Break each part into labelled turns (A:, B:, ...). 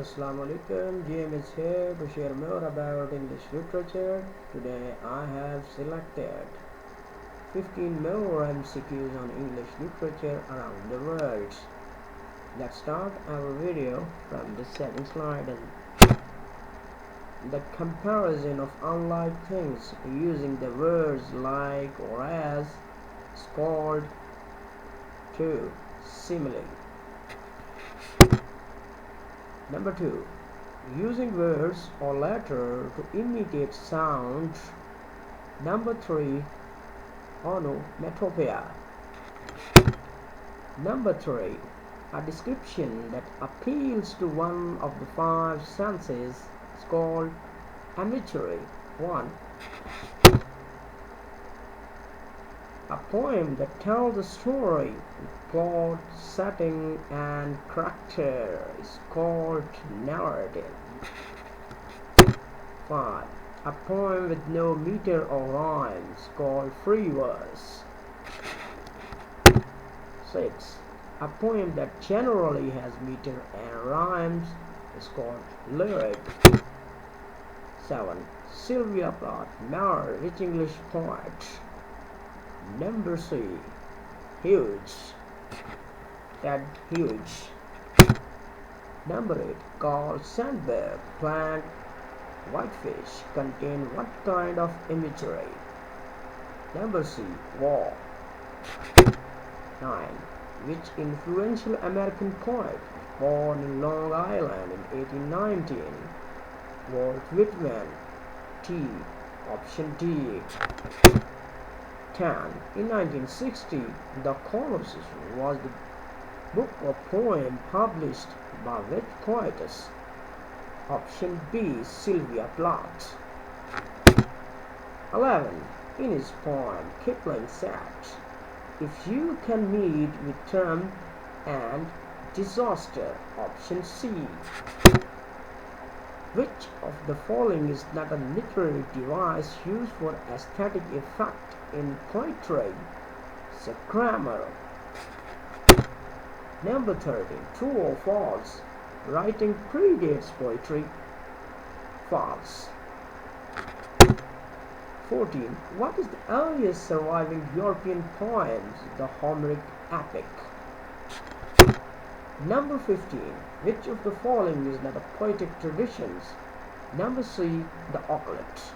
A: Assalamu alaikum. GM is here to share more about English literature. Today I have selected 15 more MCQs on English literature around the world. Let's start our video from the second slide. The comparison of unlike things using the words like or as is called to simile. Number 2. Using words or letter to imitate sound. Number 3. Onomatopoeia. Number 3. A description that appeals to one of the 5 senses is called imagery. 1. A poem that tells a story, plot, setting, and character is called narrative. 5. A poem with no meter or rhyme is called free verse. 6. A poem that generally has meter and rhymes is called lyric. 7. Sylvia Plath, married rich English poet. Number C. Huge. That huge. Number 8. Called Sandburg Planked. Whitefish contain what kind of imagery? Number C. War. 9. Which influential American poet born in Long Island in 1819? Walt Whitman. T. Option D. 10. In 1960, the Colossus was the book of poem published by which poetess? Option B. Sylvia Plath. 11. In his poem, Kipling said, "If you can meet with term and disaster." Option C. Which of the following is not a literary device used for aesthetic effect in poetry? So grammar. Number 13. True or false? Writing predates poetry. False. 14. What is the earliest surviving European poem? The Homeric epic. Number 15. Which of the following is not a poetic traditions? Number C. The Occult.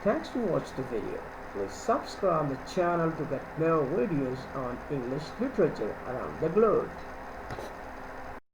A: Thanks to watch the video. Please subscribe the channel to get more videos on English literature around the globe.